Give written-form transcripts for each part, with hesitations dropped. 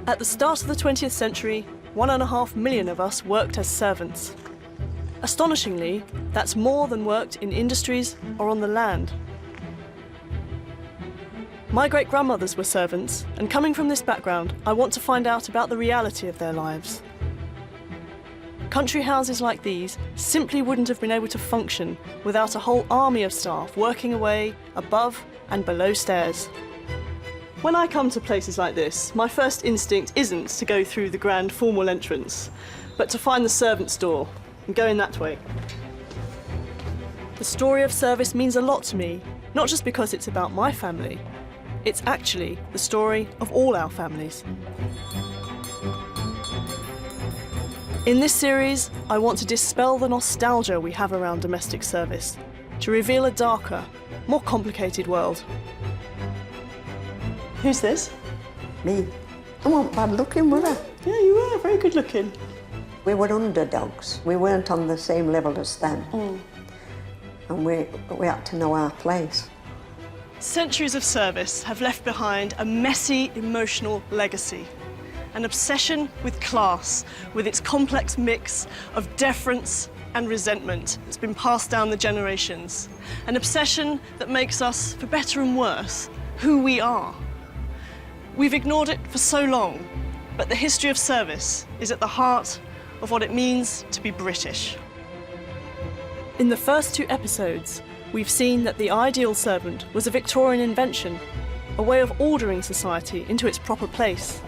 At the start of the 20th century, 1.5 million of us worked as servants. Astonishingly, that's more than worked in industries or on the land. My great-grandmothers were servants, and coming from this background, I want to find out about the reality of their lives. Country houses like these simply wouldn't have been able to function without a whole army of staff working away above and below stairs. When I come to places like this, my first instinct isn't to go through the grand formal entrance, but to find the servants' door and go in that way. The story of service means a lot to me, not just because it's about my family. It's actually the story of all our families. In this series, I want to dispel the nostalgia we have around domestic service, to reveal a darker, more complicated world. Who's this? Me. I wasn't bad looking, were I? Yeah, you were very good looking. We were underdogs. We weren't on the same level as them. And we had to know our place. Centuries of service have left behind a messy, emotional legacy. An obsession with class, with its complex mix of deference and resentment that's been passed down the generations. An obsession that makes us, for better and worse, who we are. We've ignored it for so long, but the history of service is at the heart of what it means to be British. In the first 2 episodes, we've seen that the ideal servant was a Victorian invention, a way of ordering society into its proper place.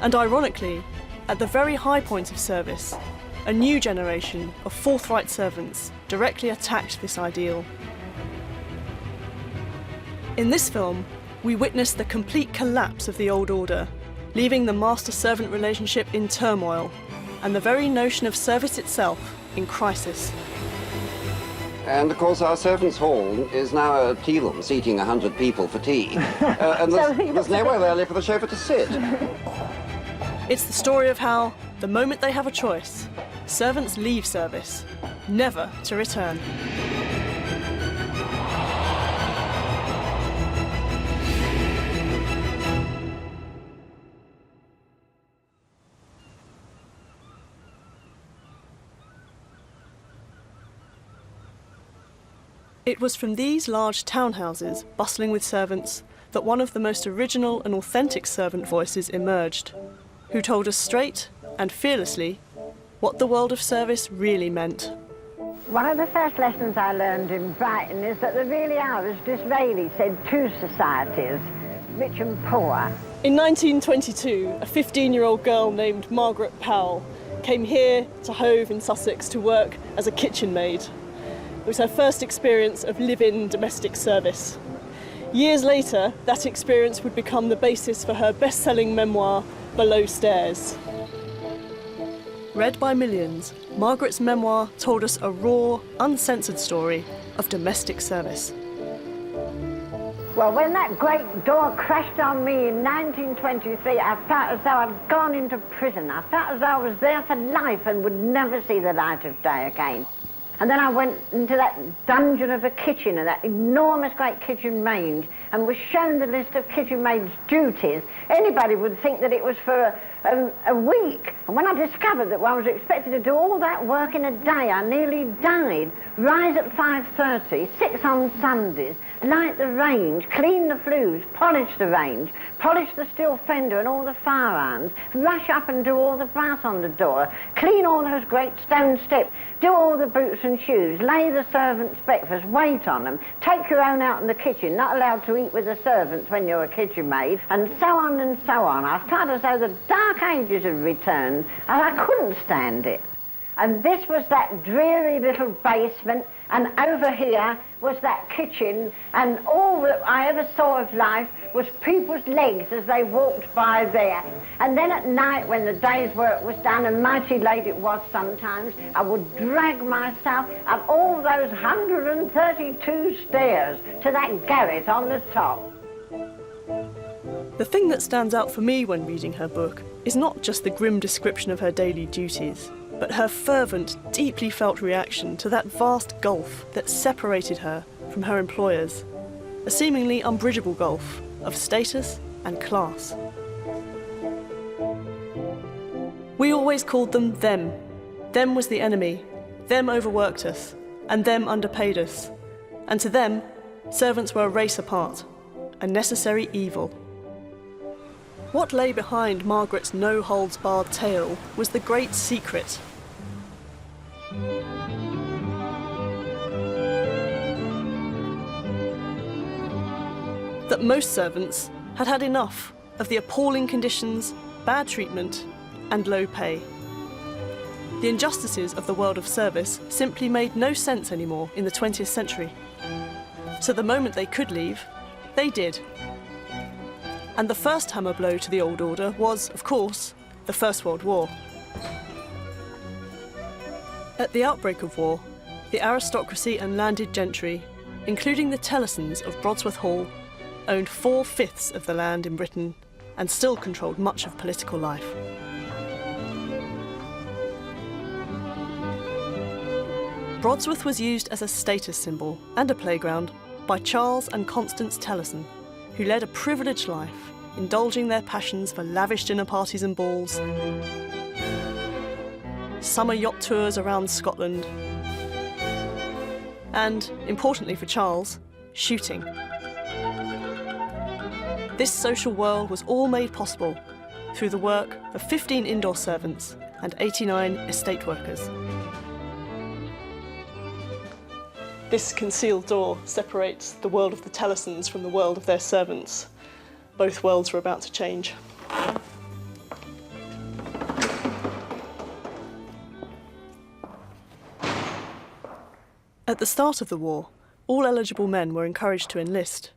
And ironically, at the very high point of service, a new generation of forthright servants directly attacked this ideal. In this film, we witness the complete collapse of the old order, leaving the master-servant relationship in turmoil, and the very notion of service itself in crisis. And of course our servants' hall is now a tea room seating 100 people for tea. And there's nowhere there for the chauffeur to sit. It's the story of how, the moment they have a choice, servants leave service, never to return. It was from these large townhouses, bustling with servants, that one of the most original and authentic servant voices emerged, who told us straight and fearlessly what the world of service really meant. One of the first lessons I learned in Brighton is that there really are, as Disraeli said, 2 societies, rich and poor. In 1922, a 15-year-old girl named Margaret Powell came here to Hove in Sussex to work as a kitchen maid. It was her first experience of live-in domestic service. Years later, that experience would become the basis for her best-selling memoir, Below Stairs. Read by millions, Margaret's memoir told us a raw, uncensored story of domestic service. Well, when that great door crashed on me in 1923, I felt as though I'd gone into prison. I felt as though I was there for life and would never see the light of day again. And then I went into that dungeon of a kitchen, and that enormous great kitchen range, and was shown the list of kitchen maids' duties. Anybody would think that it was for a week. And when I discovered that I was expected to do all that work in a day, I nearly died. Rise at 5:30, 6 on Sundays, light the range, clean the flues, polish the range, polish the steel fender and all the fire irons, rush up and do all the brass on the door, clean all those great stone steps, do all the boots and shoes, lay the servants' breakfast, wait on them, take your own out in the kitchen, not allowed to eat with the servants when you're a kitchen maid, and so on and so on. I felt as though the dark ages had returned, and I couldn't stand it. And this was that dreary little basement, and over here was that kitchen, and all that I ever saw of life was people's legs as they walked by there. And then at night, when the day's work was done, and mighty late it was sometimes, I would drag myself up all those 132 stairs to that garret on the top. The thing that stands out for me when reading her book is not just the grim description of her daily duties, but her fervent, deeply felt reaction to that vast gulf that separated her from her employers, a seemingly unbridgeable gulf of status and class. We always called them them. Them was the enemy. Them overworked us, and them underpaid us. And to them, servants were a race apart, a necessary evil. What lay behind Margaret's no-holds-barred tale was the great secret. That most servants had had enough of the appalling conditions, bad treatment, and low pay. The injustices of the world of service simply made no sense anymore in the 20th century. So the moment they could leave, they did. And the first hammer blow to the old order was, of course, the First World War. At the outbreak of war, the aristocracy and landed gentry, including the Tellesons of Brodsworth Hall, owned 4/5 of the land in Britain and still controlled much of political life. Brodsworth was used as a status symbol and a playground by Charles and Constance Telleson, who led a privileged life, indulging their passions for lavish dinner parties and balls, summer yacht tours around Scotland, and, importantly for Charles, shooting. This social world was all made possible through the work of 15 indoor servants and 89 estate workers. This concealed door separates the world of the Tellesons from the world of their servants. Both worlds were about to change. At the start of the war, all eligible men were encouraged to enlist.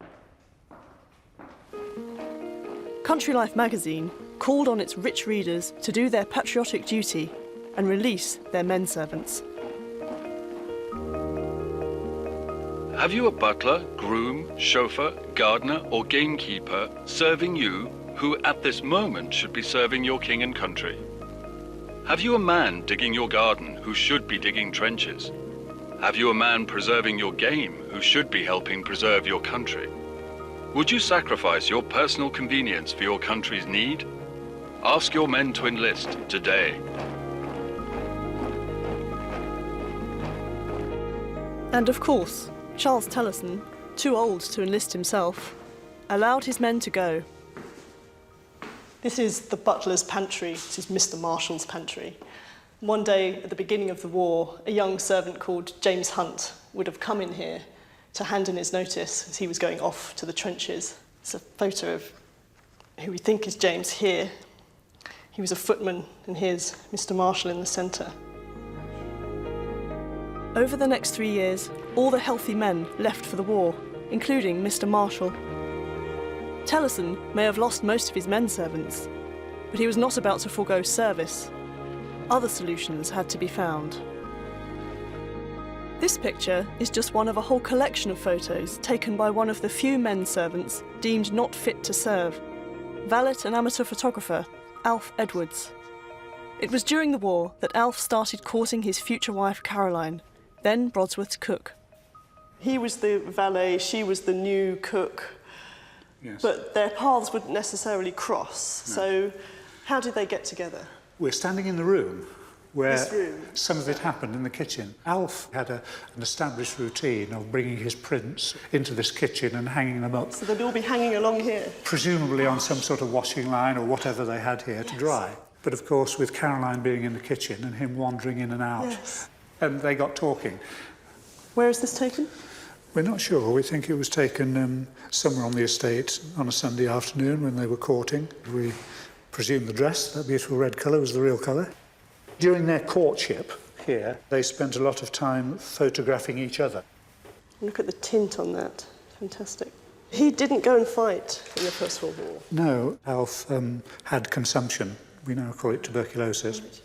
Country Life magazine called on its rich readers to do their patriotic duty and release their men servants. Have you a butler, groom, chauffeur, gardener or gamekeeper serving you who at this moment should be serving your king and country? Have you a man digging your garden who should be digging trenches? Have you a man preserving your game who should be helping preserve your country? Would you sacrifice your personal convenience for your country's need? Ask your men to enlist today. And of course, Charles Telleson, too old to enlist himself, allowed his men to go. This is the butler's pantry. This is Mr. Marshall's pantry. One day at the beginning of the war, a young servant called James Hunt would have come in here to hand in his notice as he was going off to the trenches. It's a photo of who we think is James here. He was a footman, and here's Mr. Marshall in the centre. Over the next 3 years, all the healthy men left for the war, including Mr. Marshall. Telleson may have lost most of his men servants, but he was not about to forego service. Other solutions had to be found. This picture is just one of a whole collection of photos taken by one of the few men servants deemed not fit to serve, valet and amateur photographer Alf Edwards. It was during the war that Alf started courting his future wife Caroline, then Brodsworth's cook. He was the valet, she was the new cook, yes. But their paths wouldn't necessarily cross. No. So how did they get together? We're standing in the room where some of it happened in the kitchen. Alf had an established routine of bringing his prints into this kitchen and hanging them up. So they'd all be hanging along here? Presumably on some sort of washing line or whatever they had here to dry. But of course with Caroline being in the kitchen and him wandering in and out, and they got talking. Where is this taken? We're not sure. We think it was taken somewhere on the estate on a Sunday afternoon when they were courting. We presume the dress, that beautiful red colour, was the real colour. During their courtship here, they spent a lot of time photographing each other. Look at the tint on that. Fantastic. He didn't go and fight in the First World War. No, Alf had consumption. We now call it tuberculosis. Right.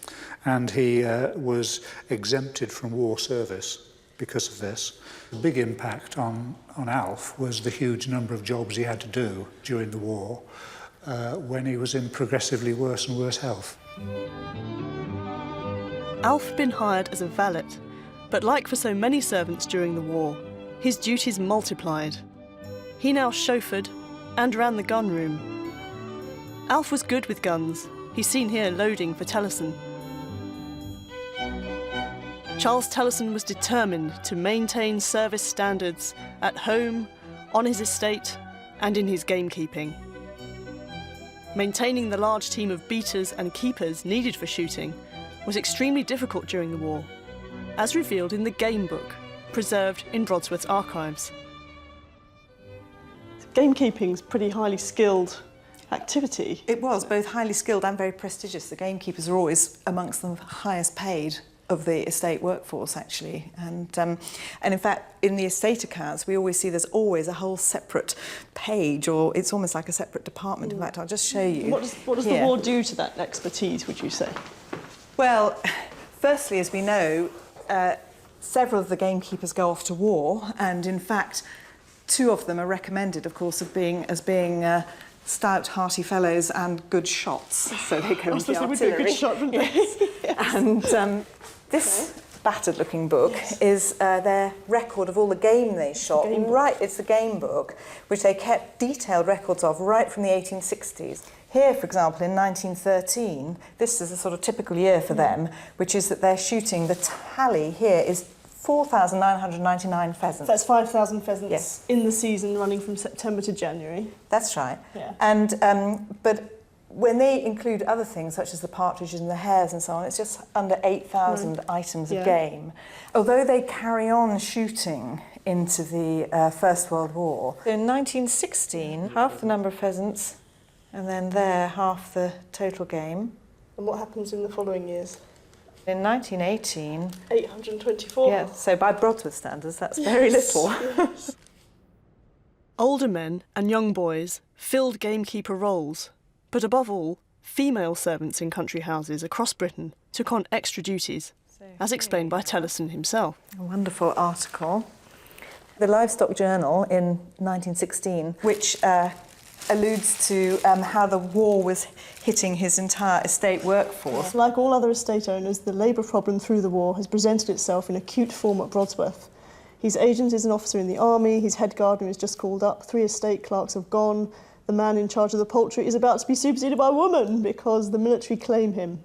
And he was exempted from war service because of this. The big impact on Alf was the huge number of jobs he had to do during the war when he was in progressively worse and worse health. Alf had been hired as a valet, but like for so many servants during the war, his duties multiplied. He now chauffeured and ran the gun room. Alf was good with guns, He's seen here loading for Tellison. Charles Tellison was determined to maintain service standards at home, on his estate, and in his gamekeeping. Maintaining the large team of beaters and keepers needed for shooting was extremely difficult during the war, as revealed in the game book, preserved in Brodsworth's archives. Gamekeeping's pretty highly skilled activity. It was both highly skilled and very prestigious. The gamekeepers are always amongst the highest paid of the estate workforce, actually. And in fact, in the estate accounts, we always see there's always a whole separate page, or it's almost like a separate department. In fact, I'll just show you. What does the war do to that expertise, would you say? Well, firstly, as we know, several of the gamekeepers go off to war, and in fact, 2 of them are recommended, of course, as being stout, hearty fellows and good shots. So they go into the artillery. Would be a good shot, wouldn't they? Yes. And this battered-looking book is their record of all the game they shot. It's the game book, which they kept detailed records of right from the 1860s. Here, for example, in 1913, this is a sort of typical year for them, which is that they're shooting, the tally here is 4,999 pheasants. That's 5,000 pheasants, yes, in the season running from September to January. That's right. Yeah. And but when they include other things such as the partridges and the hares and so on, it's just under 8,000 items of game. Although they carry on shooting into the First World War. In 1916, half the number of pheasants, and then there, half the total game. And what happens in the following years? In 1918... 824. Yeah, so by Brodsworth standards, that's very little. Yes. Older men and young boys filled gamekeeper roles, but above all, female servants in country houses across Britain took on extra duties, as explained by Tellison himself. A wonderful article. The Livestock Journal in 1916, which alludes to how the war was hitting his entire estate workforce. Like all other estate owners, the labour problem through the war has presented itself in acute form at Brodsworth. His agent is an officer in the army, his head gardener is just called up, 3 estate clerks have gone, the man in charge of the poultry is about to be superseded by a woman because the military claim him.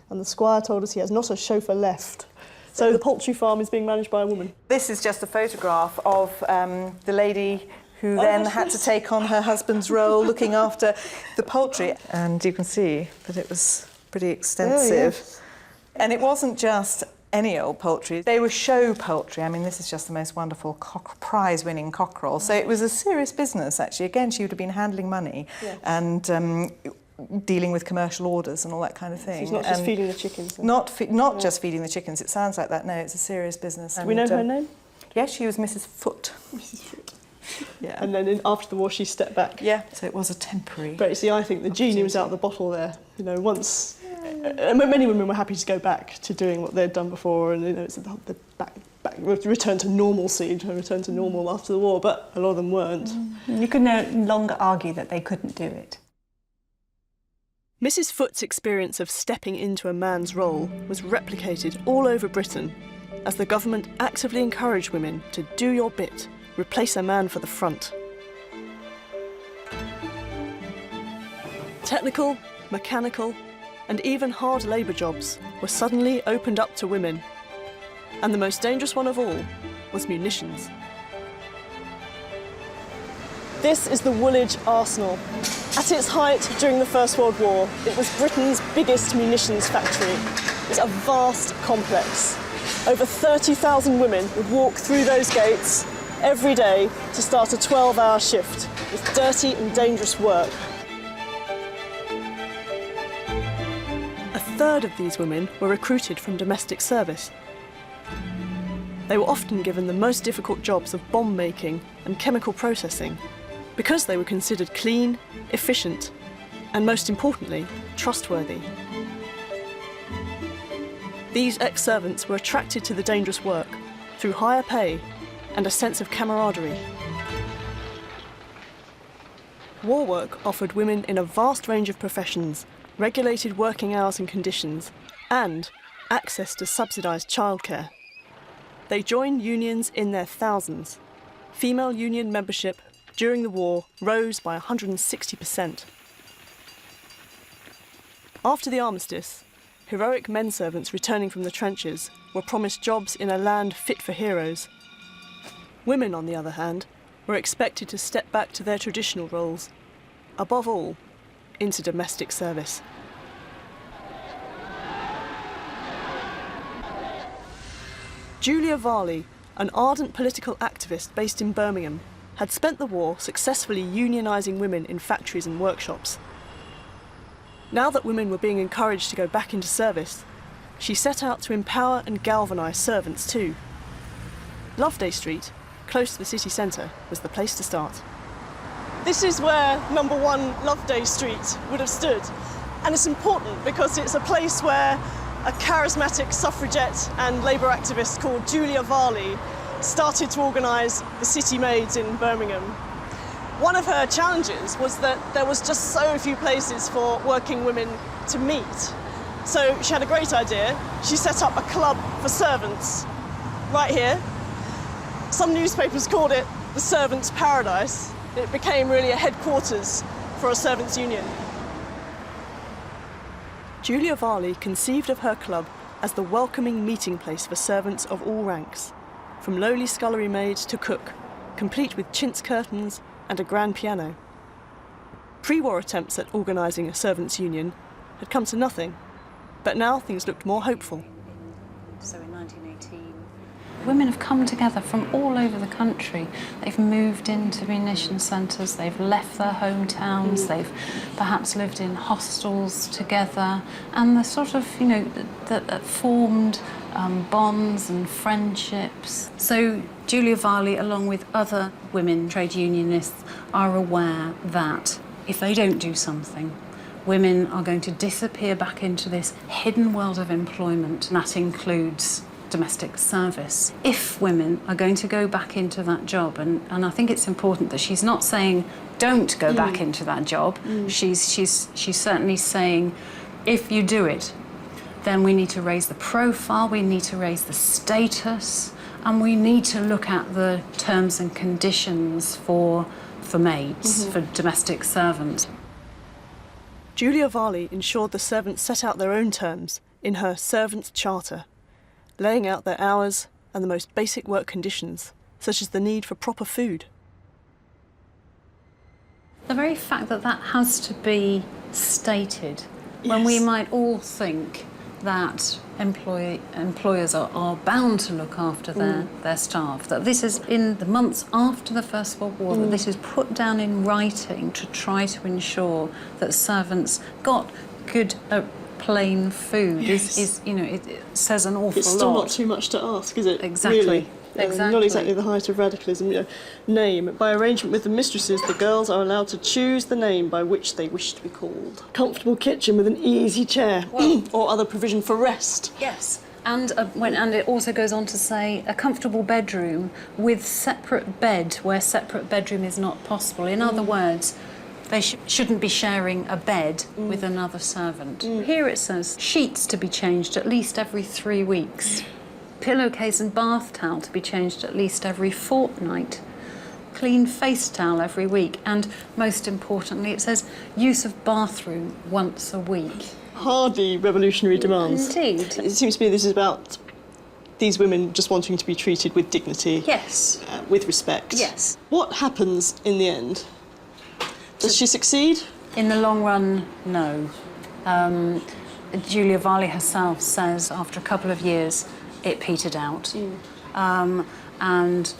And the squire told us he has not a chauffeur left. So the poultry farm is being managed by a woman. This is just a photograph of the lady who then had to take on her husband's role looking after the poultry. And you can see that it was pretty extensive. Oh, yes. And it wasn't just any old poultry. They were show poultry. I mean, this is just the most wonderful prize-winning cockerel. So it was a serious business, actually. Again, she would have been handling money and dealing with commercial orders and all that kind of thing. She's not just feeding the chickens. Not just feeding the chickens. It sounds like that. No, it's a serious business. Do we know her name? Yes, she was Mrs. Foote. Mrs. Foote. Yeah. And then after the war, she stepped back. Yeah, so it was a temporary... But you see, I think the genie was out of the bottle there. You know, once... many women were happy to go back to doing what they'd done before, and you know, it's the return to normalcy, return to normal after the war, but a lot of them weren't. You could no longer argue that they couldn't do it. Mrs. Foote's experience of stepping into a man's role was replicated all over Britain as the government actively encouraged women to do your bit, replace a man for the front. Technical, mechanical, and even hard labour jobs were suddenly opened up to women. And the most dangerous one of all was munitions. This is the Woolwich Arsenal. At its height during the First World War, it was Britain's biggest munitions factory. It's a vast complex. Over 30,000 women would walk through those gates every day to start a 12-hour shift. It's dirty and dangerous work. A third of these women were recruited from domestic service. They were often given the most difficult jobs of bomb making and chemical processing because they were considered clean, efficient, and most importantly, trustworthy. These ex-servants were attracted to the dangerous work through higher pay and a sense of camaraderie. War work offered women in a vast range of professions regulated working hours and conditions, and access to subsidised childcare. They joined unions in their thousands. Female union membership during the war rose by 160%. After the armistice, heroic men servants returning from the trenches were promised jobs in a land fit for heroes. Women, on the other hand, were expected to step back to their traditional roles, above all, into domestic service. Julia Varley, an ardent political activist based in Birmingham, had spent the war successfully unionising women in factories and workshops. Now that women were being encouraged to go back into service, she set out to empower and galvanise servants too. Loveday Street, close to the city centre, was the place to start. This is where number 1 Loveday Street would have stood. And it's important because it's a place where a charismatic suffragette and labour activist called Julia Varley started to organise the City Maids in Birmingham. One of her challenges was that there was just so few places for working women to meet. So she had a great idea. She set up a club for servants right here. Some newspapers called it the Servants' Paradise. It became really a headquarters for a servants' union. Julia Varley conceived of her club as the welcoming meeting place for servants of all ranks, from lowly scullery maid to cook, complete with chintz curtains and a grand piano. Pre-war attempts at organising a servants' union had come to nothing, but now things looked more hopeful. So in 1918, women have come together from all over the country. They've moved into munition centres, they've left their hometowns, they've perhaps lived in hostels together, and the sort of, that formed bonds and friendships. So Julia Varley, along with other women trade unionists, are aware that if they don't do something, women are going to disappear back into this hidden world of employment, and that includes domestic service. If women are going to go back into that job, and I think it's important that she's not saying don't go back into that job. She's certainly saying if you do it, then we need to raise the profile, we need to raise the status, and we need to look at the terms and conditions for maids, for domestic servants. Julia Varley ensured the servants set out their own terms in her Servants' Charter, laying out their hours and the most basic work conditions, such as the need for proper food. The very fact that that has to be stated, when we might all think that employers are bound to look after their staff, that this is in the months after the First World War, that this is put down in writing to try to ensure that servants got good plain food it says an awful lot. It's still not too much to ask, is it? Exactly. Really? Exactly. Not exactly the height of radicalism. Name. By arrangement with the mistresses, the girls are allowed to choose the name by which they wish to be called. Comfortable kitchen with an easy chair or other provision for rest. Yes. And it also goes on to say a comfortable bedroom with separate bed where separate bedroom is not possible. In other words, they shouldn't be sharing a bed with another servant. Here it says sheets to be changed at least every 3 weeks. Pillowcase and bath towel to be changed at least every fortnight. Clean face towel every week. And most importantly, it says use of bathroom once a week. Hardly revolutionary demands. Indeed. It seems to me this is about these women just wanting to be treated with dignity. Yes. With respect. Yes. What happens in the end? Does she succeed? In the long run, no. Julia Varley herself says after a couple of years, it petered out. And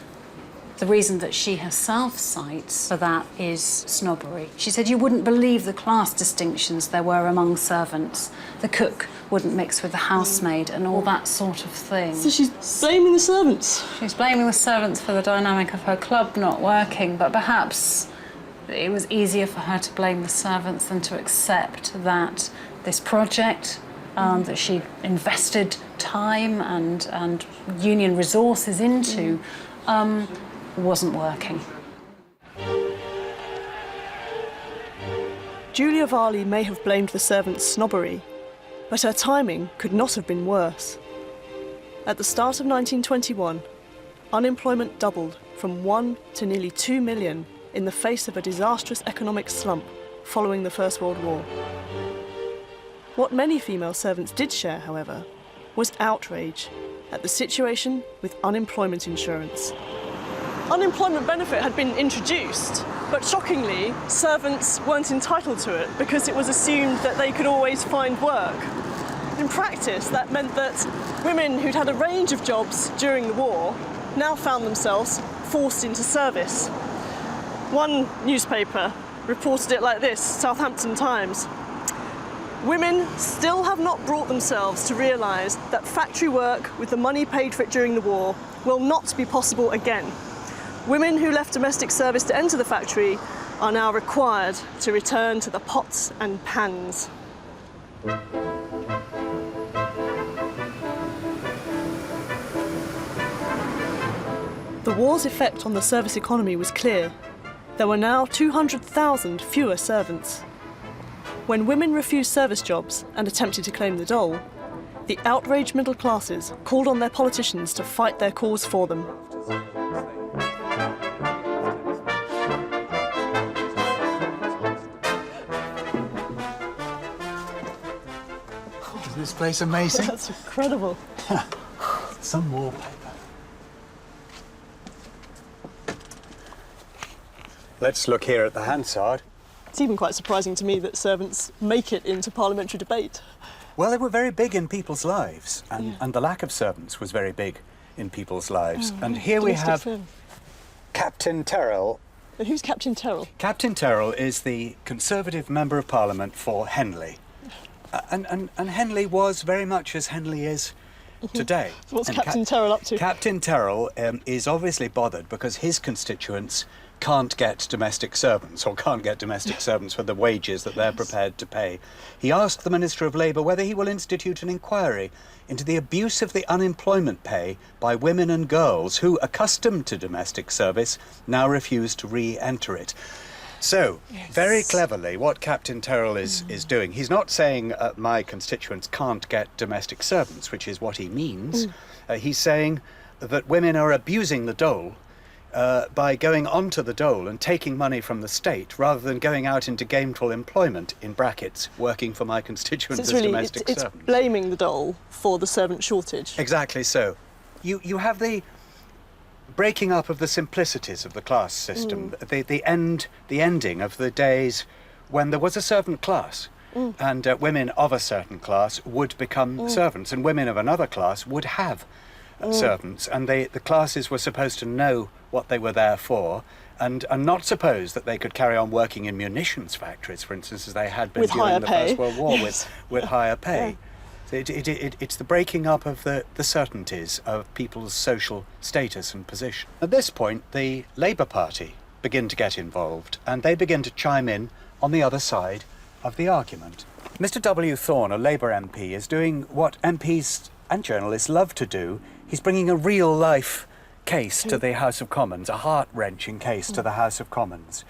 the reason that she herself cites for that is snobbery. She said you wouldn't believe the class distinctions there were among servants. The cook wouldn't mix with the housemaid and all that sort of thing. So she's blaming the servants? She's blaming the servants for the dynamic of her club not working, but perhaps it was easier for her to blame the servants than to accept that this project that she invested time and union resources into wasn't working. Julia Varley may have blamed the servants' snobbery, but her timing could not have been worse. At the start of 1921, unemployment doubled from 1 to nearly 2 million in the face of a disastrous economic slump following the First World War. What many female servants did share, however, was outrage at the situation with unemployment insurance. Unemployment benefit had been introduced, but shockingly, servants weren't entitled to it because it was assumed that they could always find work. In practice, that meant that women who'd had a range of jobs during the war now found themselves forced into service. One newspaper reported it like this, Southampton Times. Women still have not brought themselves to realise that factory work with the money paid for it during the war will not be possible again. Women who left domestic service to enter the factory are now required to return to the pots and pans. The war's effect on the service economy was clear. There were now 200,000 fewer servants. When women refused service jobs and attempted to claim the dole, the outraged middle classes called on their politicians to fight their cause for them. Isn't this place amazing? That's incredible. Some wallpaper. Let's look here at the Hansard. It's even quite surprising to me that servants make it into parliamentary debate. Well, they were very big in people's lives, and the lack of servants was very big in people's lives. And here we have Captain Terrell. Who's Captain Terrell? Captain Terrell is the Conservative Member of Parliament for Henley. And Henley was very much as Henley is today. So what's Captain Terrell up to? Captain Terrell is obviously bothered because his constituents can't get domestic servants, or can't get domestic servants for the wages that they're prepared to pay. He asked the Minister of Labour whether he will institute an inquiry into the abuse of the unemployment pay by women and girls who, accustomed to domestic service, now refuse to re-enter it. So, very cleverly, what Captain Terrell is doing, he's not saying my constituents can't get domestic servants, which is what he means. He's saying that women are abusing the dole by going onto the dole and taking money from the state rather than going out into gainful employment, in brackets, working for my constituents as domestic servants. It's blaming the dole for the servant shortage. Exactly so. You have the breaking up of the simplicities of the class system, the ending of the days when there was a servant class, and women of a certain class would become servants, and women of another class would have servants, and the classes were supposed to know what they were there for, and not suppose that they could carry on working in munitions factories, for instance, as they had been during the First World War, with higher pay. It's the breaking up of the certainties of people's social status and position. At this point, the Labour Party begin to get involved, and they begin to chime in on the other side of the argument. Mr. W. Thorne, a Labour MP, is doing what MPs and journalists love to do. He's bringing a real-life case to the House of Commons, a heart-wrenching case to the House of Commons.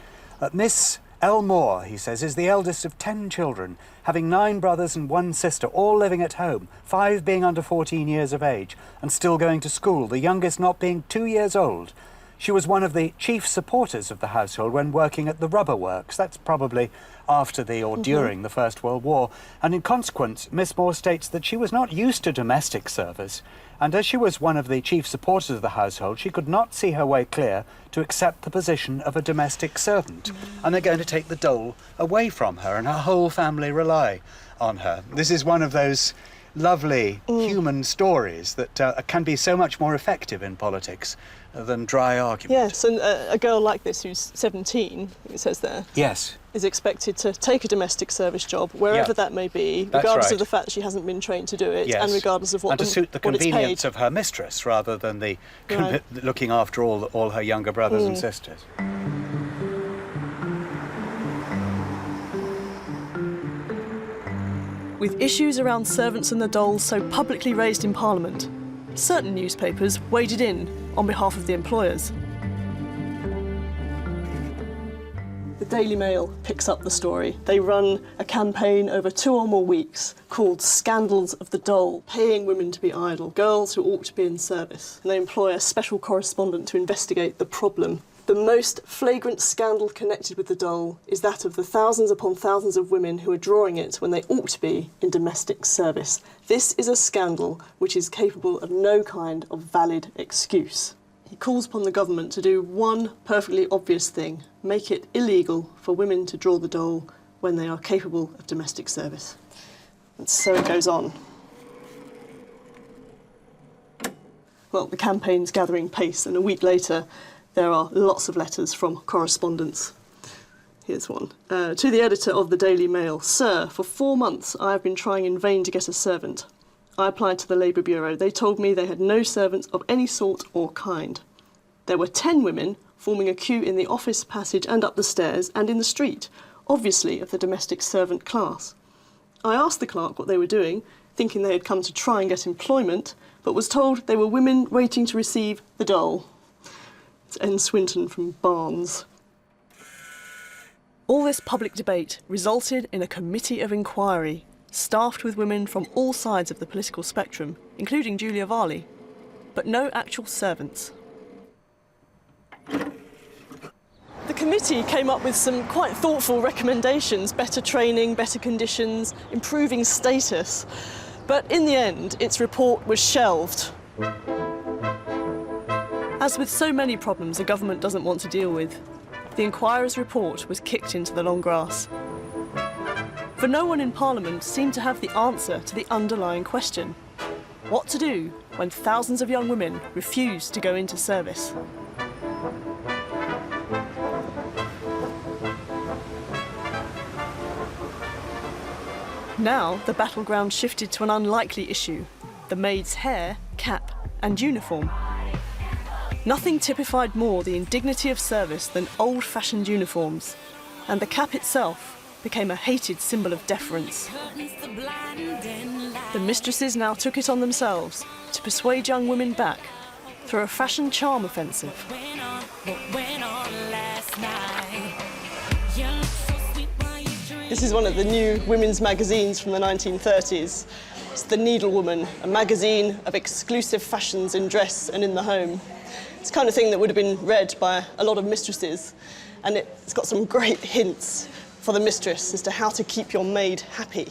Miss Elmore, he says, is the eldest of 10 children, having 9 brothers and 1 sister, all living at home, 5 being under 14 years of age and still going to school, the youngest not being 2 years old. She was one of the chief supporters of the household when working at the rubber works. That's probably after the or during the First World War. And in consequence, Miss Moore states that she was not used to domestic service, and as she was one of the chief supporters of the household, she could not see her way clear to accept the position of a domestic servant. And they're going to take the dole away from her, and her whole family rely on her. This is one of those lovely human stories that can be so much more effective in politics than dry argument. Yes, and a girl like this who's 17, it says there, yes, is expected to take a domestic service job, wherever that may be, regardless of the fact that she hasn't been trained to do it, and regardless of what and to suit the convenience of her mistress, rather than the looking after all her younger brothers and sisters. With issues around servants and the dole so publicly raised in Parliament, certain newspapers waded in on behalf of the employers. The Daily Mail picks up the story. They run a campaign over 2 or more weeks called Scandals of the Dole, paying women to be idle, girls who ought to be in service. And they employ a special correspondent to investigate the problem. The most flagrant scandal connected with the doll is that of the thousands upon thousands of women who are drawing it when they ought to be in domestic service. This is a scandal which is capable of no kind of valid excuse. He calls upon the government to do one perfectly obvious thing: make it illegal for women to draw the doll when they are capable of domestic service. And so it goes on. Well, the campaign's gathering pace, and a week later, there are lots of letters from correspondents. Here's one. To the editor of the Daily Mail. Sir, for 4 months I have been trying in vain to get a servant. I applied to the Labour Bureau. They told me they had no servants of any sort or kind. There were 10 women forming a queue in the office passage and up the stairs and in the street, obviously of the domestic servant class. I asked the clerk what they were doing, thinking they had come to try and get employment, but was told they were women waiting to receive the doll. It's N. Swinton from Barnes. All this public debate resulted in a committee of inquiry, staffed with women from all sides of the political spectrum, including Julia Varley, but no actual servants. The committee came up with some quite thoughtful recommendations: better training, better conditions, improving status. But in the end, its report was shelved. As with so many problems a government doesn't want to deal with, the inquirer's report was kicked into the long grass. For no one in Parliament seemed to have the answer to the underlying question: what to do when thousands of young women refuse to go into service? Now, the battleground shifted to an unlikely issue: the maid's hair, cap, and uniform. Nothing typified more the indignity of service than old-fashioned uniforms, and the cap itself became a hated symbol of deference. The mistresses now took it on themselves to persuade young women back through a fashion charm offensive. This is one of the new women's magazines from the 1930s. It's The Needlewoman, a magazine of exclusive fashions in dress and in the home. It's the kind of thing that would have been read by a lot of mistresses, and it's got some great hints for the mistress as to how to keep your maid happy.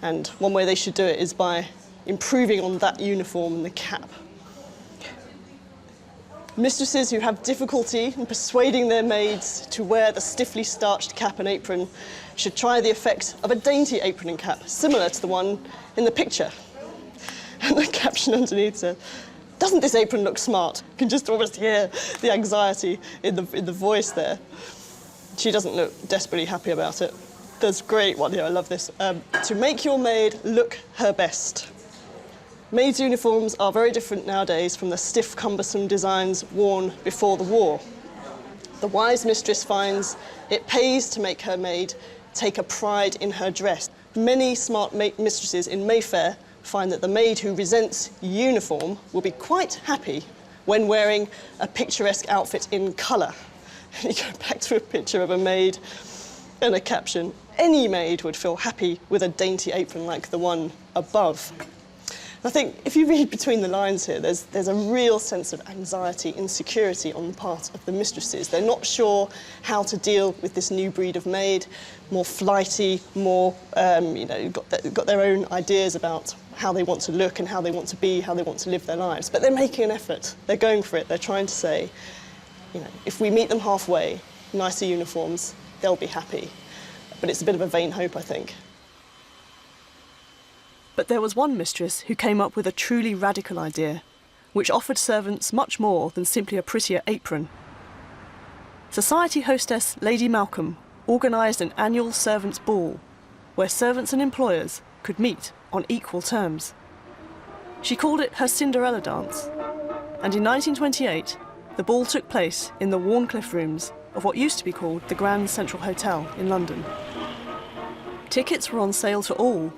And one way they should do it is by improving on that uniform and the cap. Mistresses who have difficulty in persuading their maids to wear the stiffly starched cap and apron should try the effect of a dainty apron and cap, similar to the one in the picture. And the caption underneath says, "Doesn't this apron look smart?" You can just almost hear the anxiety in the voice there. She doesn't look desperately happy about it. There's a great one here, I love this. To make your maid look her best. Maids' uniforms are very different nowadays from the stiff, cumbersome designs worn before the war. The wise mistress finds it pays to make her maid take a pride in her dress. Many smart mistresses in Mayfair find that the maid who resents uniform will be quite happy when wearing a picturesque outfit in colour. And you go back to a picture of a maid and a caption. Any maid would feel happy with a dainty apron like the one above. I think if you read between the lines here, there's a real sense of anxiety, insecurity on the part of the mistresses. They're not sure how to deal with this new breed of maid, more flighty, more, got their own ideas about how they want to look and how they want to be, how they want to live their lives. But they're making an effort. They're going for it. They're trying to say, if we meet them halfway, nicer uniforms, they'll be happy. But it's a bit of a vain hope, I think. But there was one mistress who came up with a truly radical idea, which offered servants much more than simply a prettier apron. Society hostess Lady Malcolm organised an annual servants' ball, where servants and employers could meet on equal terms. She called it her Cinderella dance, and in 1928, the ball took place in the Warncliffe rooms of what used to be called the Grand Central Hotel in London. Tickets were on sale to all,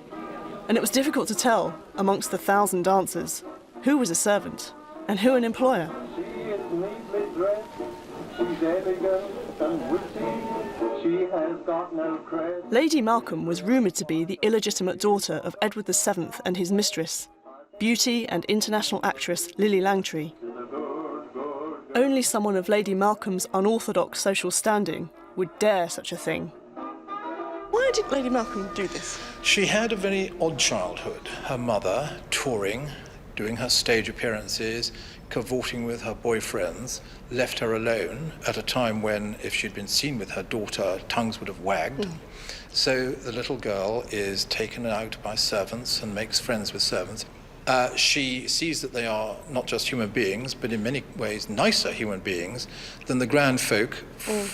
and it was difficult to tell, amongst the 1,000 dancers, who was a servant and who an employer. Lady Malcolm was rumoured to be the illegitimate daughter of Edward VII and his mistress, beauty and international actress Lily Langtry. Only someone of Lady Malcolm's unorthodox social standing would dare such a thing. Why did Lady Malcolm do this? She had a very odd childhood. Her mother, touring, doing her stage appearances, cavorting with her boyfriends, left her alone at a time when, if she'd been seen with her daughter, tongues would have wagged. So the little girl is taken out by servants and makes friends with servants. She sees that they are not just human beings, but in many ways nicer human beings than the grand folk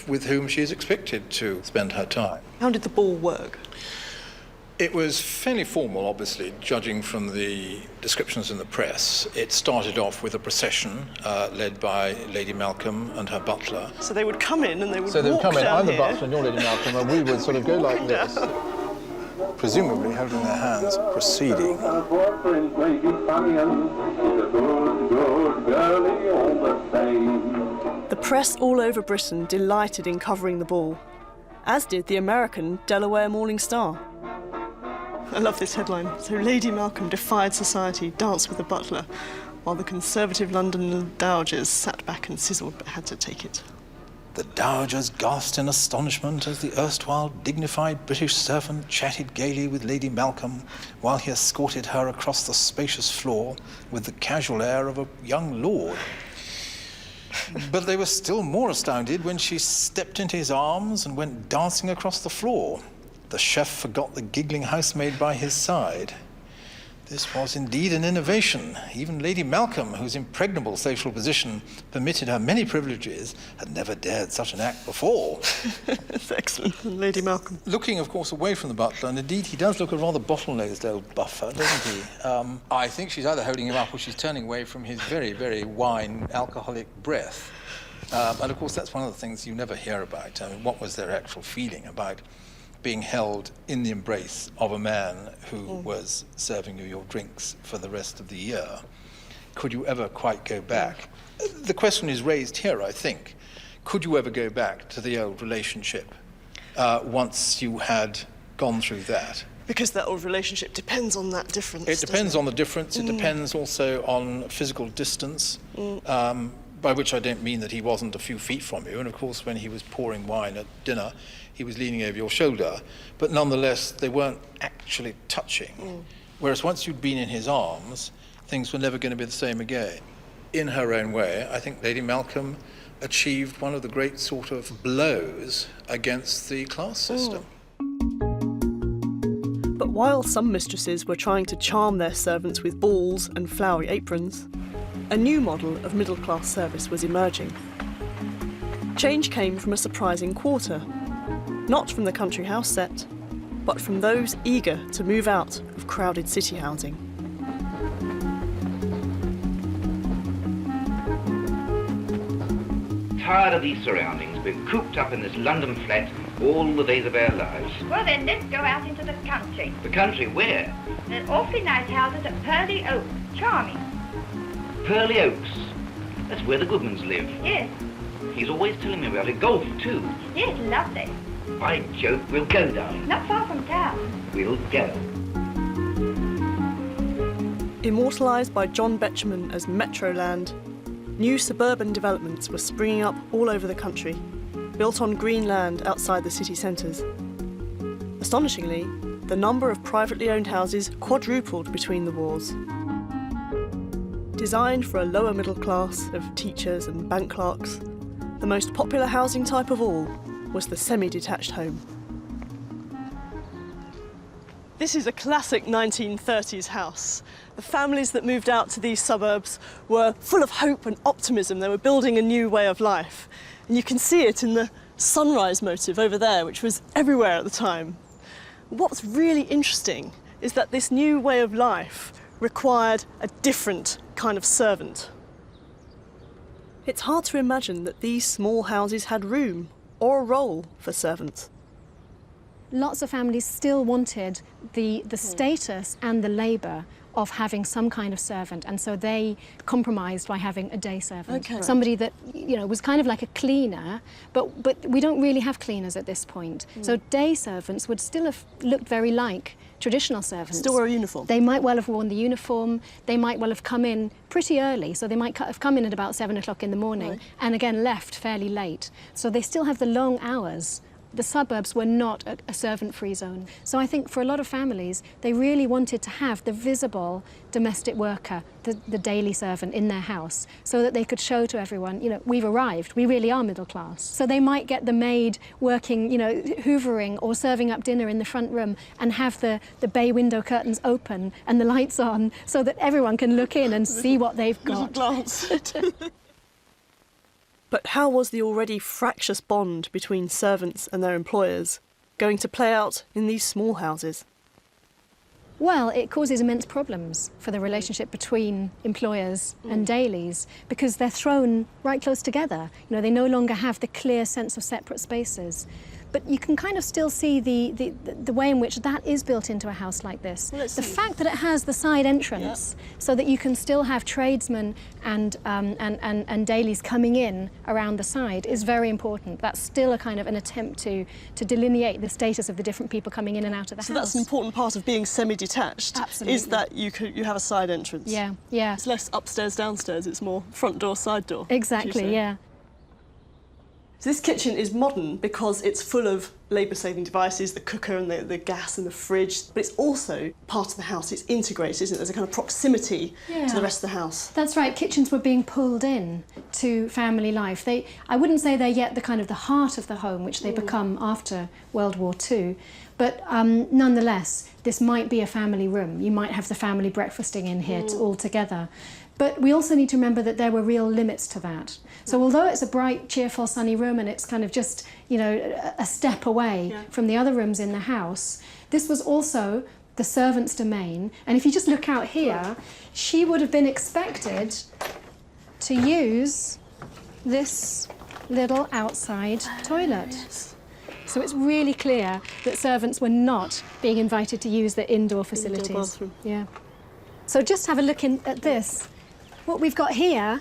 with whom she is expected to spend her time. How did the ball work? It was fairly formal, obviously, judging from the descriptions in the press. It started off with a procession led by Lady Malcolm and her butler. So they would come in and they would So they would come in, I'm the here. butler and you're Lady Malcolm, and we would sort of go like this, presumably holding their hands, proceeding. The press all over Britain delighted in covering the ball, as did the American Delaware Morning Star. I love this headline. So Lady Malcolm defied society, danced with the butler, while the conservative London dowagers sat back and sizzled but had to take it. The dowagers gasped in astonishment as the erstwhile dignified British servant chatted gaily with Lady Malcolm while he escorted her across the spacious floor with the casual air of a young lord. But they were still more astounded when she stepped into his arms and went dancing across the floor. The chef forgot the giggling housemaid by his side. This was indeed an innovation. Even Lady Malcolm, whose impregnable social position permitted her many privileges, had never dared such an act before. That's excellent, Lady Malcolm. Looking, of course, away from the butler, and indeed he does look a rather bottle-nosed old buffer, doesn't he? I think she's either holding him up or she's turning away from his very, very wine, alcoholic breath. And of course, that's one of the things you never hear about. I mean, what was their actual feeling about being held in the embrace of a man who was serving you your drinks for the rest of the year? Could you ever quite go back? The question is raised here, I think. Could you ever go back to the old relationship once you had gone through that? Because that old relationship depends on that difference. It depends on the difference. It depends also on physical distance, by which I don't mean that he wasn't a few feet from you. And of course, when he was pouring wine at dinner, he was leaning over your shoulder. But nonetheless, they weren't actually touching. Whereas once you'd been in his arms, things were never going to be the same again. In her own way, I think Lady Malcolm achieved one of the great sort of blows against the class system. But while some mistresses were trying to charm their servants with balls and flowery aprons, a new model of middle-class service was emerging. Change came from a surprising quarter, not from the country house set, but from those eager to move out of crowded city housing. Tired of these surroundings, we're cooped up in this London flat all the days of our lives. Well then, let's go out into the country. The country where? There's awfully nice houses at Purley Oaks. Charming. Purley Oaks. That's where the Goodmans live. Yes. He's always telling me about it. Golf, too. Yes, lovely. By Jove, we'll go, darling. Not far from town. We'll go. Immortalised by John Betjeman as Metroland, new suburban developments were springing up all over the country, built on green land outside the city centres. Astonishingly, the number of privately owned houses quadrupled between the wars. Designed for a lower middle class of teachers and bank clerks, the most popular housing type of all was the semi-detached home. This is a classic 1930s house. The families that moved out to these suburbs were full of hope and optimism. They were building a new way of life. And you can see it in the sunrise motif over there, which was everywhere at the time. What's really interesting is that this new way of life required a different kind of servant. It's hard to imagine that these small houses had room or a role for servants. Lots of families still wanted the status and the labour of having some kind of servant, and so they compromised by having a day servant. Okay. Somebody that, you know, was kind of like a cleaner, but we don't really have cleaners at this point. So day servants would still have looked very like traditional servants. Still wear a uniform. They might well have worn the uniform, they might well have come in pretty early, so they might have come in at about 7 o'clock in the morning, Right. and again left fairly late. So they still have the long hours. The suburbs were not a servant-free zone. So I think for a lot of families, they really wanted to have the visible domestic worker, the daily servant in their house, so that they could show to everyone, you know, we've arrived, we really are middle class. So they might get the maid working, you know, hoovering or serving up dinner in the front room and have the bay window curtains open and the lights on so that everyone can look in and see what they've got. Glance. But how was the already fractious bond between servants and their employers going to play out in these small houses? Well, it causes immense problems for the relationship between employers and dailies because they're thrown right close together. You know, they no longer have the clear sense of separate spaces. But you can kind of still see the way in which that is built into a house like this. Well, let's the see. fact that it has the side entrance so that you can still have tradesmen and dailies coming in around the side is very important. That's still a kind of an attempt to delineate the status of the different people coming in and out of the So house. that's an important part of being semi-detached. Absolutely. Is that you have a side entrance. Yeah, yeah. It's less upstairs, downstairs. It's more front door, side door. Exactly, yeah. So this kitchen is modern because it's full of labour-saving devices, the cooker and the gas and the fridge, but it's also part of the house. It's integrated, isn't it? There's a kind of proximity to the rest of the house. That's right. Kitchens were being pulled in to family life. I wouldn't say they're yet the kind of the heart of the home, which they become after World War II, but nonetheless, this might be a family room. You might have the family breakfasting in here all together. But we also need to remember that there were real limits to that. So although it's a bright, cheerful, sunny room and it's kind of just, you know, a step away from the other rooms in the house, this was also the servant's domain. And if you just look out here, she would have been expected to use this little outside toilet. So it's really clear that servants were not being invited to use the indoor facilities. Indoor bathroom. Yeah. So just have a look at this. What we've got here,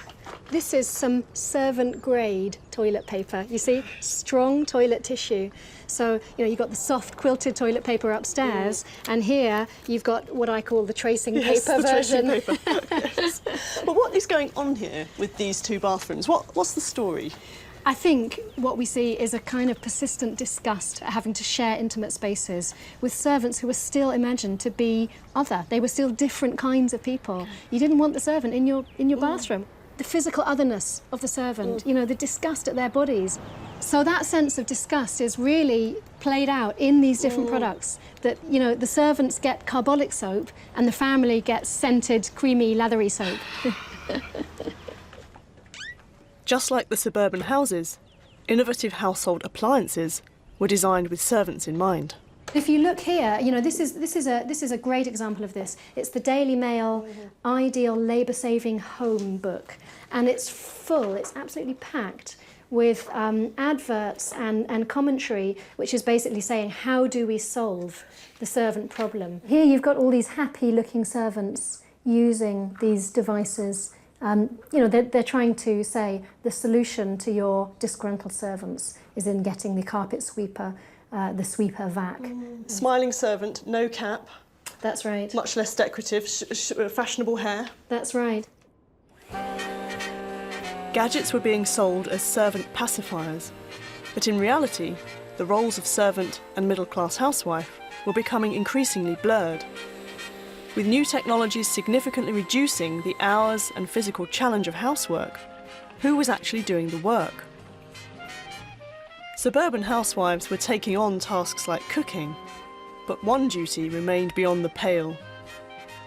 this is some servant-grade toilet paper. You see, strong toilet tissue. So, you know, you've got the soft quilted toilet paper upstairs, and here you've got what I call the tracing paper version. Tracing paper. Yes. But what is going on here with these two bathrooms? What's the story? I think what we see is a kind of persistent disgust at having to share intimate spaces with servants who were still imagined to be other. They were still different kinds of people. You didn't want the servant in your bathroom. The physical otherness of the servant, you know, the disgust at their bodies. So that sense of disgust is really played out in these different products. That, you know, the servants get carbolic soap and the family gets scented, creamy, lathery soap. Just like the suburban houses, innovative household appliances were designed with servants in mind. If you look here, you know, this is a great example of this. It's the Daily Mail Ideal Labour-Saving Home book, and it's full, it's absolutely packed with adverts and commentary, which is basically saying, how do we solve the servant problem? Here you've got all these happy-looking servants using these devices. You know, they're trying to say the solution to your disgruntled servants is in getting the carpet sweeper, the sweeper vac. Smiling servant, no cap. That's right. Much less decorative, fashionable hair. That's right. Gadgets were being sold as servant pacifiers, but in reality, the roles of servant and middle-class housewife were becoming increasingly blurred. With new technologies significantly reducing the hours and physical challenge of housework, who was actually doing the work? Suburban housewives were taking on tasks like cooking, but one duty remained beyond the pale,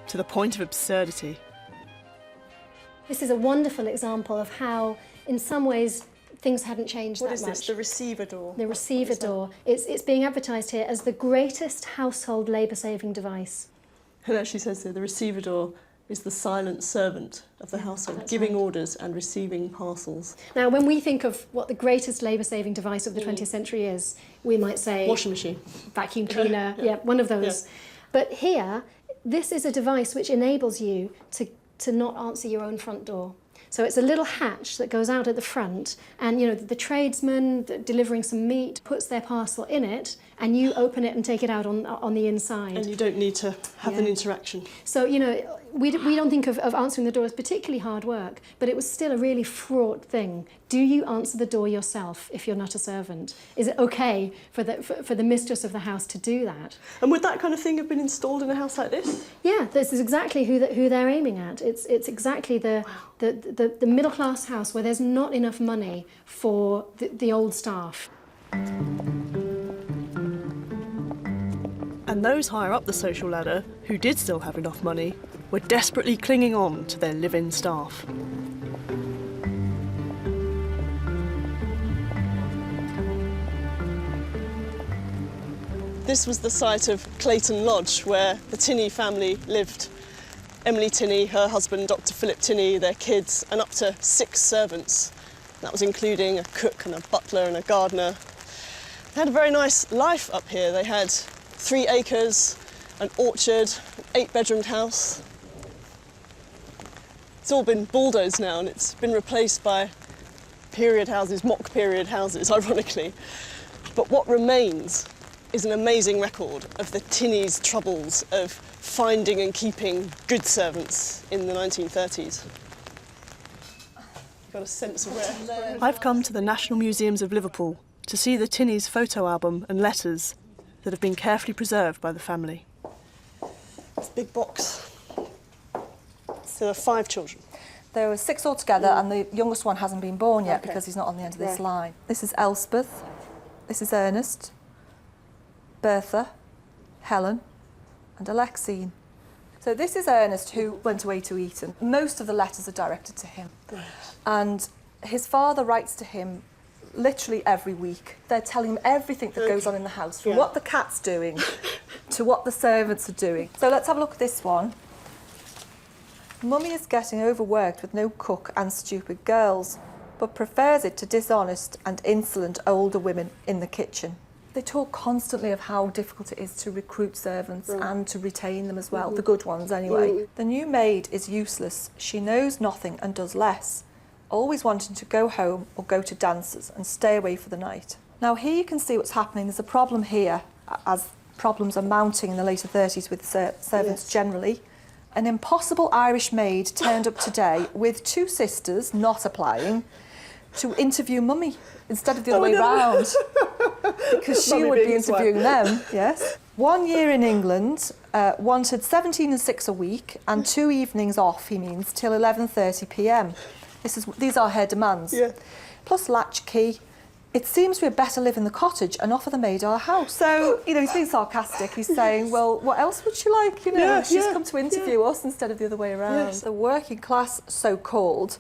to the point of absurdity. This is a wonderful example of how, in some ways, things hadn't changed that much. What is this, the receiver door? The receiver door. It's being advertised here as the greatest household labour-saving device. It actually says here, the receiver door is the silent servant of the household, giving orders and receiving parcels. Now, when we think of what the greatest labour-saving device of the 20th century is, we might say... Washing machine. Vacuum cleaner, yeah, one of those. Yeah. But here, this is a device which enables you to not answer your own front door. So it's a little hatch that goes out at the front, and you know the tradesman delivering some meat puts their parcel in it, and you open it and take it out on the inside. And you don't need to have an interaction. So you know we don't think of answering the door as particularly hard work, but it was still a really fraught thing. Do you answer the door yourself if you're not a servant? Is it okay for the mistress of the house to do that? And would that kind of thing have been installed in a house like this? Yeah, this is exactly who they're aiming at. It's exactly the middle class house where there's not enough money for the old staff. And those higher up the social ladder, who did still have enough money, were desperately clinging on to their live-in staff. This was the site of Clayton Lodge, where the Tinney family lived. Emily Tinney, her husband, Dr. Philip Tinney, their kids, and up to 6 servants. That was including a cook and a butler and a gardener. They had a very nice life up here. They had 3 acres, an orchard, an 8-bedroomed house. It's all been bulldozed now, and it's been replaced by period houses, mock period houses, ironically. But what remains is an amazing record of the Tinney's troubles of finding and keeping good servants in the 1930s. Got a sense of where. I've come to the National Museums of Liverpool to see the Tinney's photo album and letters that have been carefully preserved by the family. This big box. So there are 5 children. There were 6 altogether, and the youngest one hasn't been born yet because he's not on the end of this line. This is Elspeth, this is Ernest, Bertha, Helen, and Alexine. So this is Ernest, who went away to Eton. Most of the letters are directed to him. And his father writes to him literally every week. They're telling him everything that goes on in the house, from what the cat's doing to what the servants are doing. So let's have a look at this one. Mummy is getting overworked with no cook and stupid girls, but prefers it to dishonest and insolent older women in the kitchen. They talk constantly of how difficult it is to recruit servants and to retain them as well, the good ones anyway. The new maid is useless. She knows nothing and does less, always wanting to go home or go to dances and stay away for the night. Now here you can see what's happening. There's a problem here, as problems are mounting in the later 30s with servants generally. An impossible Irish maid turned up today with 2 sisters, not applying, to interview Mummy instead of the other way round. Because she would be interviewing them, yes. 1 year in England, wanted 17 and 6 a week and 2 evenings off, he means, till 11:30 p.m. These are her demands. Plus latchkey. It seems we had better live in the cottage and offer the maid our house. So, you know, he's being sarcastic. He's saying, well, what else would she like? You know, she's come to interview us instead of the other way around. The working class, so-called,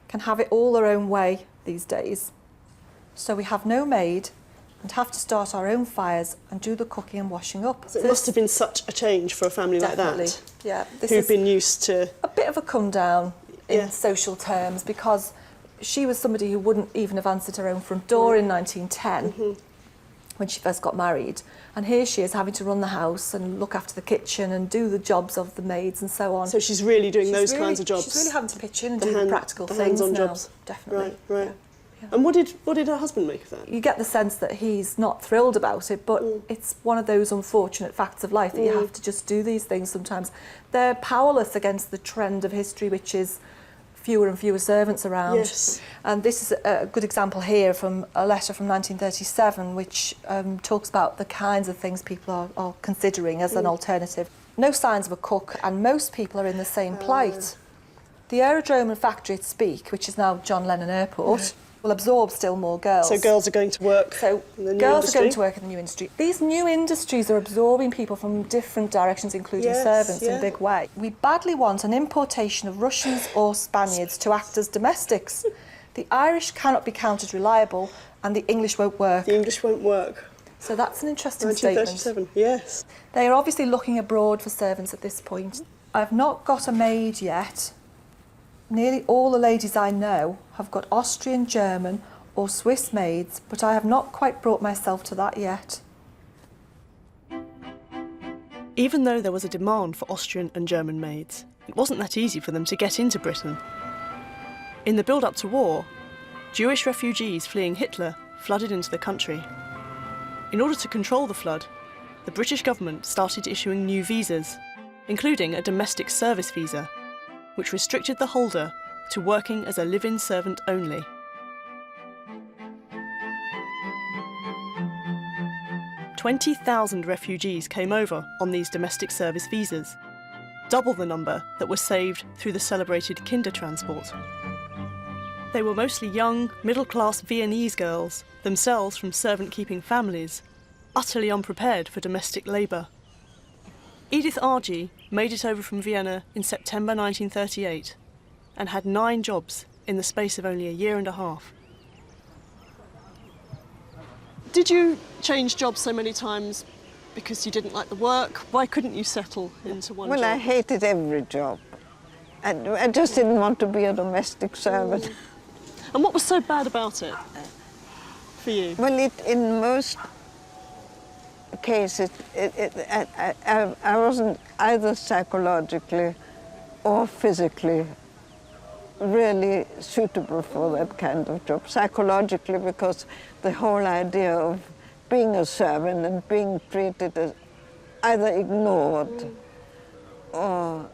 can have it all their own way these days. So we have no maid and have to start our own fires and do the cooking and washing up. So it must have been such a change for a family like that. Yeah. Who've been used to... a bit of a come down in social terms, because she was somebody who wouldn't even have answered her own front door in 1910 when she first got married. And here she is having to run the house and look after the kitchen and do the jobs of the maids and so on. So she's really doing those kinds of jobs. She's really having to pitch in and do the practical things hands-on now. jobs. Definitely. Right. Yeah. And what did her husband make of that? You get the sense that he's not thrilled about it, but it's one of those unfortunate facts of life that you have to just do these things sometimes. They're powerless against the trend of history, which is fewer and fewer servants around. Yes. And this is a good example here from a letter from 1937, which talks about the kinds of things people are considering as an alternative. No signs of a cook, and most people are in the same plight. The aerodrome and factory at Speke, which is now John Lennon Airport, will absorb still more girls. So girls are going to work So in the new girls industry. are going to work in the new industry. These new industries are absorbing people from different directions, including servants, in a big way. We badly want an importation of Russians or Spaniards to act as domestics. The Irish cannot be counted reliable, and the English won't work. The English won't work. So that's an interesting 1937, statement. yes. They are obviously looking abroad for servants at this point. I've not got a maid yet. Nearly all the ladies I know have got Austrian, German or Swiss maids, but I have not quite brought myself to that yet. Even though there was a demand for Austrian and German maids, it wasn't that easy for them to get into Britain. In the build-up to war, Jewish refugees fleeing Hitler flooded into the country. In order to control the flood, the British government started issuing new visas, including a domestic service visa, which restricted the holder to working as a live-in servant only. "20,000 refugees came over on these domestic service visas, double the number that were saved through the celebrated Kindertransport. They were mostly young, middle-class Viennese girls, themselves from servant-keeping families, utterly unprepared for domestic labour. Edith Argy made it over from Vienna in September 1938 and had 9 jobs in the space of only a year and a half. Did you change jobs so many times because you didn't like the work? Why couldn't you settle into one job? Well, I hated every job. I just didn't want to be a domestic servant. And what was so bad about it for you? Well, in most cases, I wasn't either psychologically or physically really suitable for that kind of job. Psychologically, because the whole idea of being a servant and being treated as either ignored or,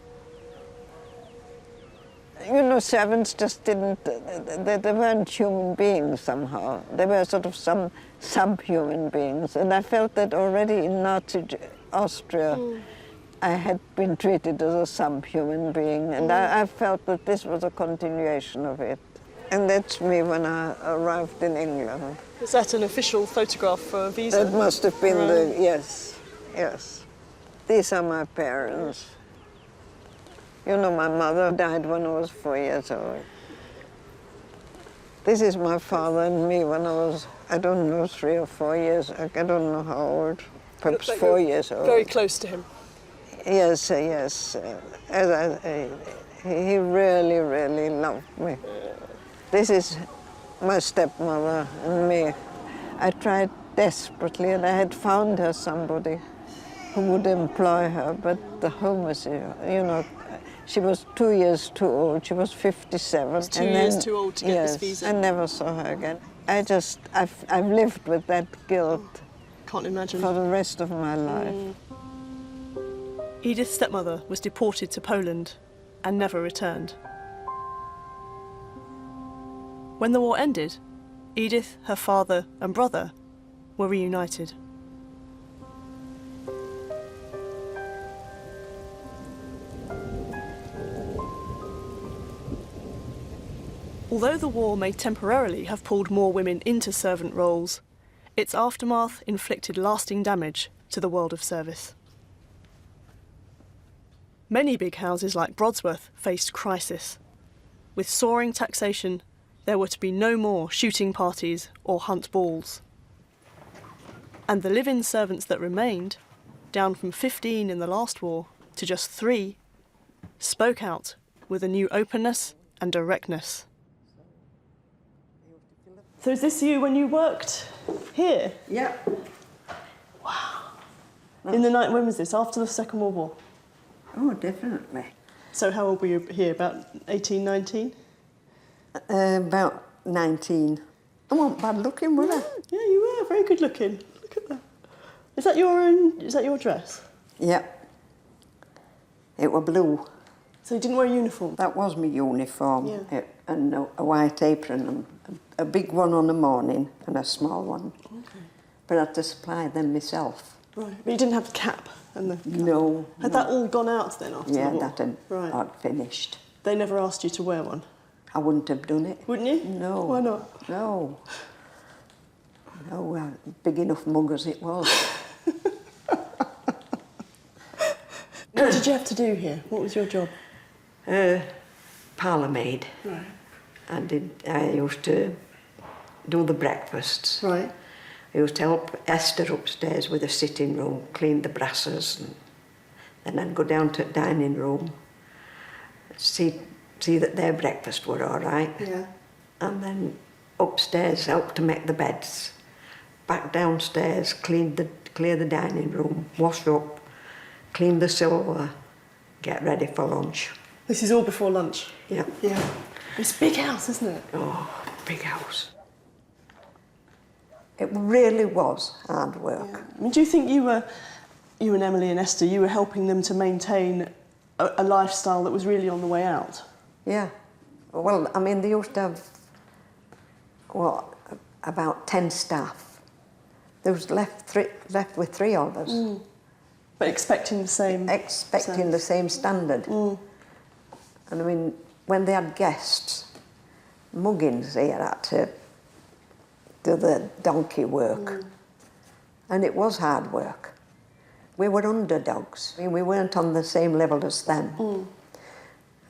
you know, servants just didn't, they weren't human beings somehow. They were sort of some subhuman beings. And I felt that already in Nazi Austria, I had been treated as a subhuman being, and I felt that this was a continuation of it. And that's me when I arrived in England. Is that an official photograph for a visa? That must have been the, yes, yes. These are my parents. You know, my mother died when I was 4 years old. This is my father and me when I was, I don't know, 3 or 4 years, I don't know how old, perhaps like 4 years old. Very close to him. Yes, yes. He really, really loved me. This is my stepmother and me. I tried desperately, and I had found her somebody who would employ her, but the home was, you know, she was 2 years too old. She was 57. Was 2 years too old to get this visa? I never saw her again. I've lived with that guilt. Can't imagine. For the rest of my life. Edith's stepmother was deported to Poland and never returned. When the war ended, Edith, her father and brother were reunited. Although the war may temporarily have pulled more women into servant roles, its aftermath inflicted lasting damage to the world of service. Many big houses like Brodsworth faced crisis. With soaring taxation, there were to be no more shooting parties or hunt balls. And the live-in servants that remained, down from 15 in the last war to just 3, spoke out with a new openness and directness. So is this you when you worked here? Yeah. Wow. In the night, when was this? After the Second World War? Oh, definitely. So how old were you here? About 18, 19? About 19. I wasn't bad looking, was I? Yeah, you were very good looking. Look at that. Is that your dress? Yeah. It was blue. So you didn't wear a uniform? That was my uniform. Yeah. And a white apron, and a big one on the morning and a small one. Okay. But I had to supply them myself. Right. But you didn't have the cap and the... No. Had that all gone out then after the war? Yeah, that had finished. They never asked you to wear one? I wouldn't have done it. Wouldn't you? No. Why not? No. No, well, big enough mug as it was. What did you have to do here? What was your job? Parlour maid. Right. I used to do the breakfasts. Right. I used to help Esther upstairs with the sitting room, clean the brasses, and then I'd go down to the dining room, see that their breakfast were all right. Yeah. And then upstairs, help to make the beds. Back downstairs, clear the dining room, wash up, clean the silver, get ready for lunch. This is all before lunch? Yeah. Yeah. It's a big house, isn't it? Oh, big house. It really was hard work. Yeah. I mean, do you think you and Emily and Esther, you were helping them to maintain a lifestyle that was really on the way out? Yeah. Well, I mean, they used to have, what, about 10 staff. They was left with 3 of us. Mm. But expecting the same... Expecting the same standard. Mm. And I mean, when they had guests, Muggins here had to do the donkey work. Mm. And it was hard work. We were underdogs. I mean, we weren't on the same level as them. Mm.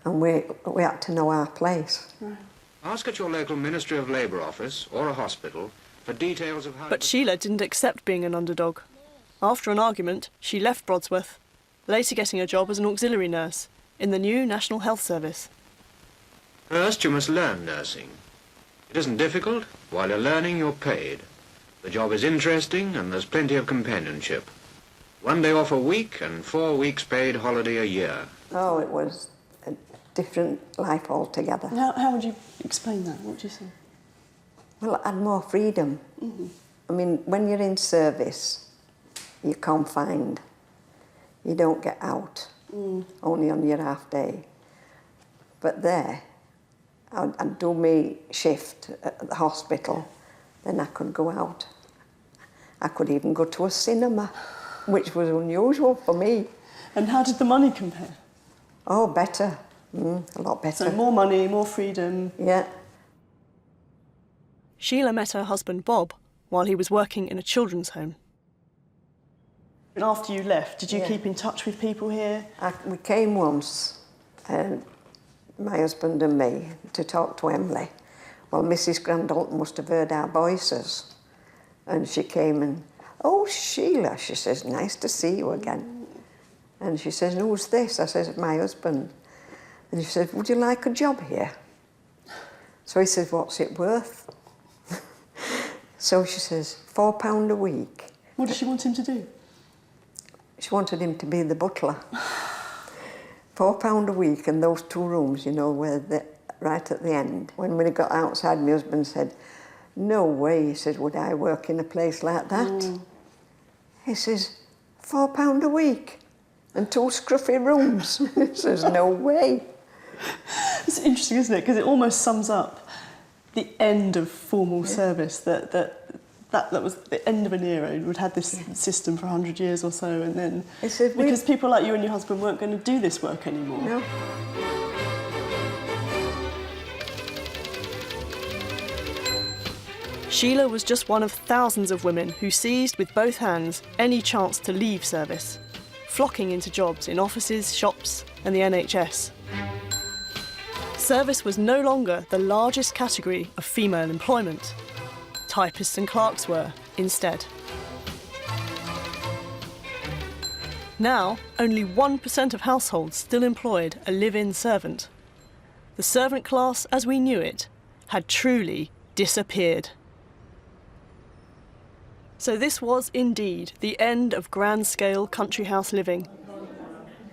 And we had to know our place. Right. Ask at your local Ministry of Labour office or a hospital for details of how... But Sheila didn't accept being an underdog. After an argument, she left Brodsworth, later getting a job as an auxiliary nurse in the new National Health Service. First, you must learn nursing. It isn't difficult. While you're learning, you're paid. The job is interesting and there's plenty of companionship. 1 day off a week and 4 weeks paid holiday a year. Oh, it was a different life altogether. How would you explain that? What do you say? Well, I had more freedom. Mm-hmm. I mean, when you're in service, you're confined. You don't get out, only on your half day. But there, I'd do my shift at the hospital, then I could go out. I could even go to a cinema, which was unusual for me. And how did the money compare? Oh, better. A lot better. So more money, more freedom. Yeah. Sheila met her husband Bob while he was working in a children's home. And after you left, did you keep in touch with people here? We came once, my husband and me, to talk to Emily. Well, Mrs. Grandalton must have heard our voices. And she came and, "Oh, Sheila," she says, "nice to see you again." And she says, "Who's this?" I says, "My husband." And she said, "Would you like a job here?" So he says, "What's it worth?" So she says, £4 a week. What did she want him to do? She wanted him to be the butler. £4 a week and those 2 rooms, you know, where right at the end. When we got outside, my husband said, "No way," he said, "would I work in a place like that?" He says, £4 a week and 2 scruffy rooms. He says, "No way." It's interesting, isn't it? Because it almost sums up the end of formal service, that was the end of an era. We'd had this system for 100 years or so, and then because people like you and your husband weren't going to do this work anymore. No. Sheila was just one of thousands of women who seized with both hands any chance to leave service, flocking into jobs in offices, shops and the NHS. Service was no longer the largest category of female employment. Typists and clerks were, instead. Now, only 1% of households still employed a live-in servant. The servant class, as we knew it, had truly disappeared. So this was indeed the end of grand-scale country house living.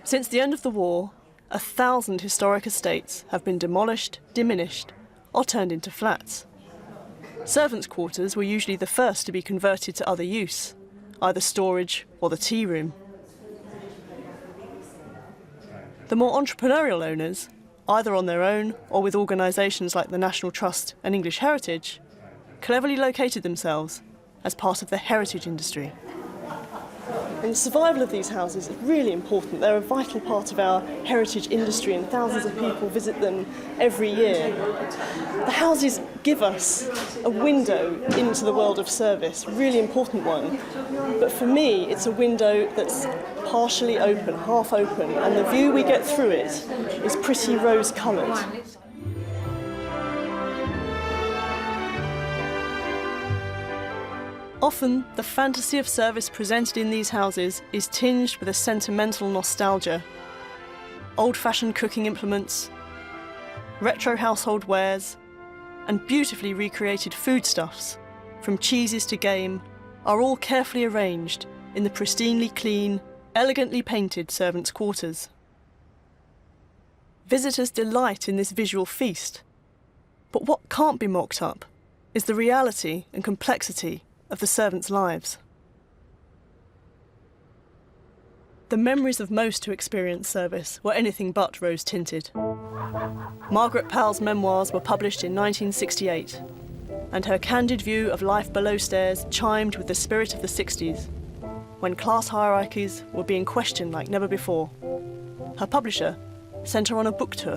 Since the end of the war, 1,000 historic estates have been demolished, diminished, or turned into flats. Servants' quarters were usually the first to be converted to other use, either storage or the tea room. The more entrepreneurial owners, either on their own or with organisations like the National Trust and English Heritage, cleverly located themselves as part of the heritage industry. And the survival of these houses is really important. They're a vital part of our heritage industry and thousands of people visit them every year. The houses give us a window into the world of service, a really important one. But for me, it's a window that's partially open, half open, and the view we get through it is pretty rose-coloured. Often, the fantasy of service presented in these houses is tinged with a sentimental nostalgia. Old-fashioned cooking implements, retro household wares, and beautifully recreated foodstuffs, from cheeses to game, are all carefully arranged in the pristinely clean, elegantly painted servants' quarters. Visitors delight in this visual feast. But what can't be mocked up is the reality and complexity of the servants' lives. The memories of most who experienced service were anything but rose-tinted. Margaret Powell's memoirs were published in 1968, and her candid view of life below stairs chimed with the spirit of the 60s, when class hierarchies were being questioned like never before. Her publisher sent her on a book tour.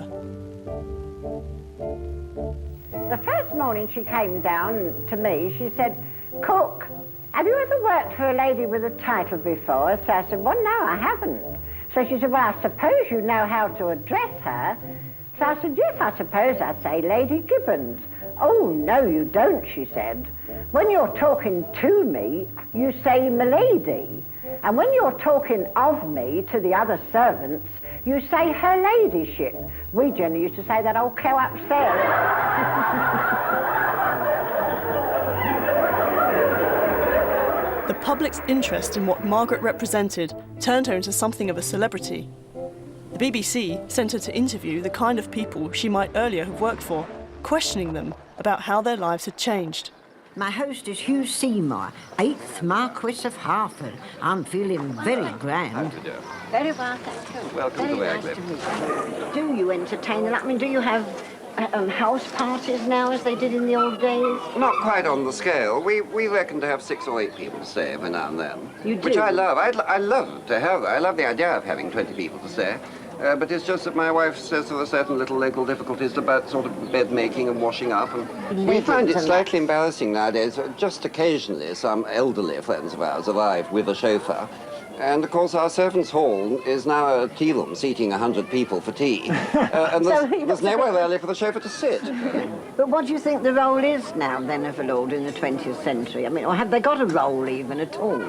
The first morning she came down to me, she said, "Cook, have you ever worked for a lady with a title before?" So I said, "Well, no, I haven't." So she said, "Well, I suppose you know how to address her." So I said, "Yes, I suppose I'd say Lady Gibbons." "Oh, no, you don't," she said. "When you're talking to me, you say milady. And when you're talking of me to the other servants, you say her ladyship." We generally used to say that old cow upstairs. The public's interest in what Margaret represented turned her into something of a celebrity. The BBC sent her to interview the kind of people she might earlier have worked for, questioning them about how their lives had changed. My host is Hugh Seymour, 8th Marquis of Harford. I'm feeling very grand. Very well, thank you. Welcome to Very nice to meet you. Do you entertain them? I mean, do you have house parties now as they did in the old days? Not quite on the scale. We reckon to have 6 or 8 people to stay every now and then. You do? Which I love. I love to have that. I love the idea of having 20 people to stay. But it's just that my wife says there are certain little local difficulties about sort of bed making and washing up, and we find it slightly embarrassing nowadays. Just occasionally some elderly friends of ours arrive with a chauffeur. And of course our servants' hall is now a tea room seating 100 people for tea. And there's nowhere really for the chauffeur to sit. But what do you think the role is now then of a lord in the 20th century? I mean, or have they got a role even at all?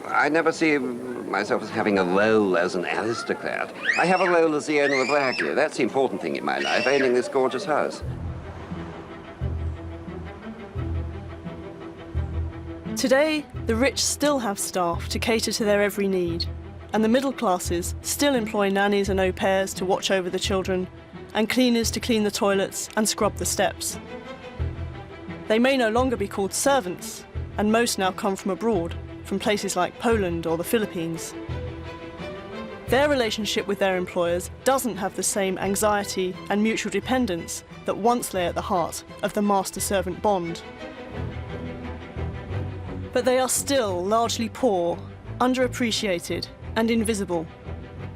I never see myself as having a role as an aristocrat. I have a role as the owner of Rackley. That's the important thing in my life, owning this gorgeous house. Today, the rich still have staff to cater to their every need, and the middle classes still employ nannies and au pairs to watch over the children, and cleaners to clean the toilets and scrub the steps. They may no longer be called servants, and most now come from abroad, from places like Poland or the Philippines. Their relationship with their employers doesn't have the same anxiety and mutual dependence that once lay at the heart of the master-servant bond. But they are still largely poor, underappreciated and invisible,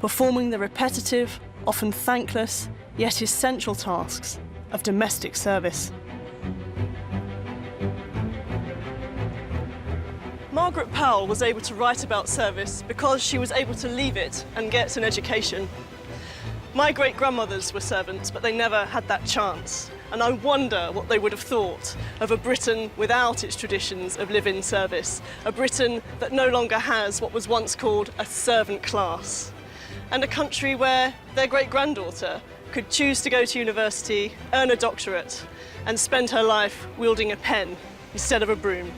performing the repetitive, often thankless, yet essential tasks of domestic service. Margaret Powell was able to write about service because she was able to leave it and get an education. My great-grandmothers were servants, but they never had that chance. And I wonder what they would have thought of a Britain without its traditions of live-in service, a Britain that no longer has what was once called a servant class, and a country where their great-granddaughter could choose to go to university, earn a doctorate, and spend her life wielding a pen instead of a broom.